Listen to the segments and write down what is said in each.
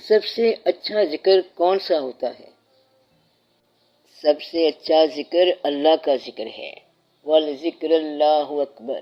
سب سے اچھا ذکر کون سا ہوتا ہے؟ سب سے اچھا ذکر اللہ کا ذکر ہے۔ وَالذِّکْرُ اللَّهُ اکبر،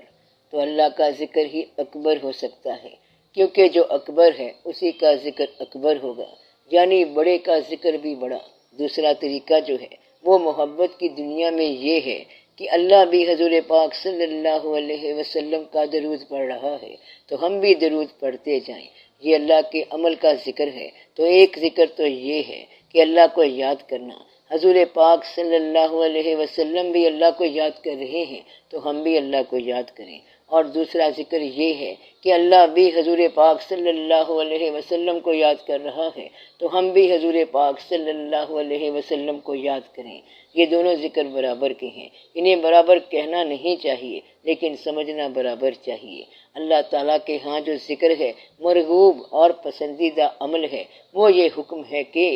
تو اللہ کا ذکر ہی اکبر ہو سکتا ہے، کیونکہ جو اکبر ہے اسی کا ذکر اکبر ہوگا، یعنی بڑے کا ذکر بھی بڑا۔ دوسرا طریقہ جو ہے وہ محبت کی دنیا میں یہ ہے کہ اللہ بھی حضور پاک صلی اللہ علیہ وسلم کا درود پڑھ رہا ہے تو ہم بھی درود پڑھتے جائیں، یہ اللہ کے عمل کا ذکر ہے۔ تو ایک ذکر تو یہ ہے کہ اللہ کو یاد کرنا، حضور پاک صلی اللہ علیہ وسلم بھی اللہ کو یاد کر رہے ہیں تو ہم بھی اللہ کو یاد کریں۔ اور دوسرا ذکر یہ ہے کہ اللہ بھی حضور پاک صلی اللہ علیہ وسلم کو یاد کر رہا ہے تو ہم بھی حضور پاک صلی اللہ علیہ وسلم کو یاد کریں۔ یہ دونوں ذکر برابر کے ہیں، انہیں برابر کہنا نہیں چاہیے لیکن سمجھنا برابر چاہیے۔ اللہ تعالیٰ کے ہاں جو ذکر ہے مرغوب اور پسندیدہ عمل ہے وہ یہ حکم ہے کہ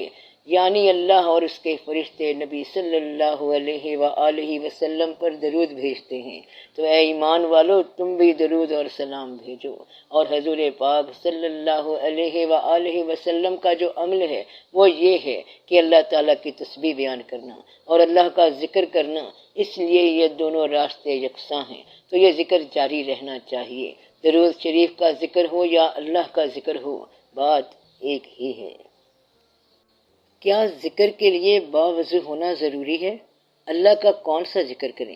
یعنی اللہ اور اس کے فرشتے نبی صلی اللہ علیہ وآلہ وسلم پر درود بھیجتے ہیں، تو اے ایمان والو تم بھی درود اور سلام بھیجو۔ اور حضور پاک صلی اللہ علیہ وآلہ وسلم کا جو عمل ہے وہ یہ ہے کہ اللہ تعالیٰ کی تسبیح بیان کرنا اور اللہ کا ذکر کرنا، اس لیے یہ دونوں راستے یکساں ہیں، تو یہ ذکر جاری رہنا چاہیے۔ درود شریف کا ذکر ہو یا اللہ کا ذکر ہو، بات ایک ہی ہے۔ کیا ذکر کے لیے باوضو ہونا ضروری ہے؟ اللہ کا کون سا ذکر کریں؟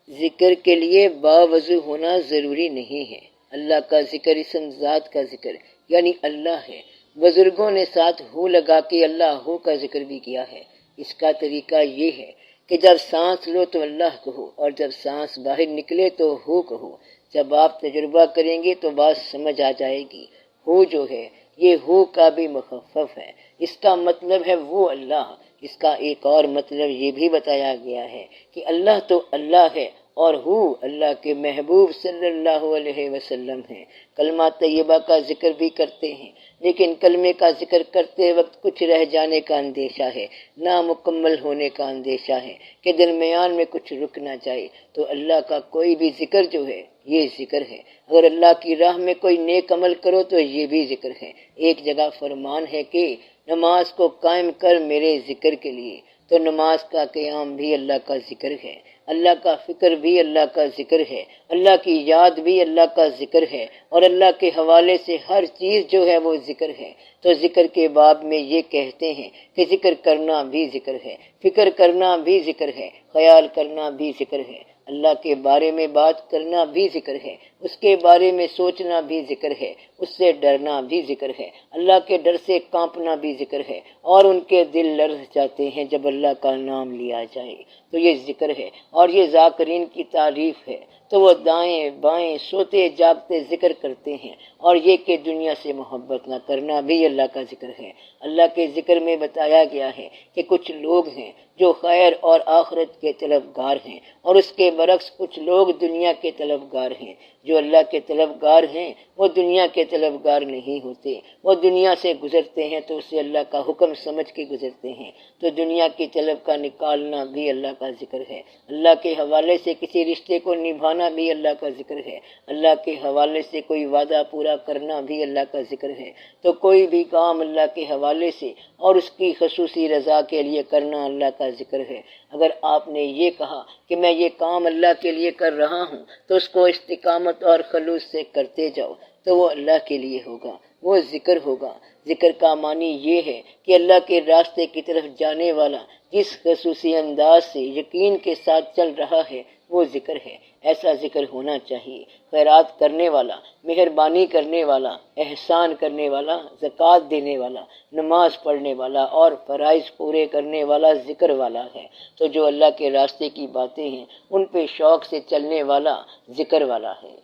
ذکر کے لیے باوضو ہونا ضروری نہیں ہے۔ اللہ کا ذکر اسم ذات کا ذکر یعنی اللہ ہے۔ بزرگوں نے ساتھ ہو لگا کے اللہ ہو کا ذکر بھی کیا ہے۔ اس کا طریقہ یہ ہے کہ جب سانس لو تو اللہ کہو اور جب سانس باہر نکلے تو ہو کہو۔ جب آپ تجربہ کریں گے تو بات سمجھ آ جائے گی۔ ہو جو ہے یہ ہو کا بھی مخفف ہے، اس کا مطلب ہے وہ اللہ۔ اس کا ایک اور مطلب یہ بھی بتایا گیا ہے کہ اللہ تو اللہ ہے اور ہو اللہ کے محبوب صلی اللہ علیہ وسلم ہیں۔ کلمہ طیبہ کا ذکر بھی کرتے ہیں لیکن کلمے کا ذکر کرتے وقت کچھ رہ جانے کا اندیشہ ہے، نامکمل ہونے کا اندیشہ ہے کہ درمیان میں کچھ رک نہ جائے۔ تو اللہ کا کوئی بھی ذکر جو ہے یہ ذکر ہے۔ اگر اللہ کی راہ میں کوئی نیک عمل کرو تو یہ بھی ذکر ہے۔ ایک جگہ فرمان ہے کہ نماز کو قائم کر میرے ذکر کے لیے، تو نماز کا قیام بھی اللہ کا ذکر ہے، اللہ کا فکر بھی اللہ کا ذکر ہے، اللہ کی یاد بھی اللہ کا ذکر ہے، اور اللہ کے حوالے سے ہر چیز جو ہے وہ ذکر ہے۔ تو ذکر کے باب میں یہ کہتے ہیں کہ ذکر کرنا بھی ذکر ہے، فکر کرنا بھی ذکر ہے، خیال کرنا بھی ذکر ہے، اللہ کے بارے میں بات کرنا بھی ذکر ہے، اس کے بارے میں سوچنا بھی ذکر ہے، اس سے ڈرنا بھی ذکر ہے، اللہ کے ڈر سے کانپنا بھی ذکر ہے، اور ان کے دل لرز جاتے ہیں جب اللہ کا نام لیا جائے، تو یہ ذکر ہے۔ اور یہ ذاکرین کی تعریف ہے، تو وہ دائیں بائیں سوتے جاگتے ذکر کرتے ہیں، اور یہ کہ دنیا سے محبت نہ کرنا بھی اللہ کا ذکر ہے۔ اللہ کے ذکر میں بتایا گیا ہے کہ کچھ لوگ ہیں جو خیر اور آخرت کے طلبگار ہیں، اور اس کے برعکس کچھ لوگ دنیا کے طلبگار ہیں۔ جو اللہ کے طلبگار ہیں وہ دنیا کے طلبگار نہیں ہوتے، وہ دنیا سے گزرتے ہیں تو اسے اللہ کا حکم سمجھ کے گزرتے ہیں۔ تو دنیا کی طلب کا نکالنا بھی اللہ کا ذکر ہے، اللہ کے حوالے سے کسی رشتے کو نبھانا بھی اللہ کا ذکر ہے، اللہ کے حوالے سے کوئی وعدہ پورا کرنا بھی اللہ کا ذکر ہے۔ تو کوئی بھی کام اللہ کے حوالے سے اور اس کی خصوصی رضا کے لیے کرنا اللہ کا ذکر ہے۔ اگر آپ نے یہ کہا کہ میں یہ کام اللہ کے لیے کر رہا ہوں تو اس کو استقامت اور خلوص سے کرتے جاؤ، تو وہ اللہ کے لیے ہوگا، وہ ذکر ہوگا۔ ذکر کا معنی یہ ہے کہ اللہ کے راستے کی طرف جانے والا جس خصوصی انداز سے یقین کے ساتھ چل رہا ہے وہ ذکر ہے، ایسا ذکر ہونا چاہیے۔ خیرات کرنے والا، مہربانی کرنے والا، احسان کرنے والا، زکوٰۃ دینے والا، نماز پڑھنے والا اور فرائض پورے کرنے والا ذکر والا ہے۔ تو جو اللہ کے راستے کی باتیں ہیں ان پہ شوق سے چلنے والا ذکر والا ہے۔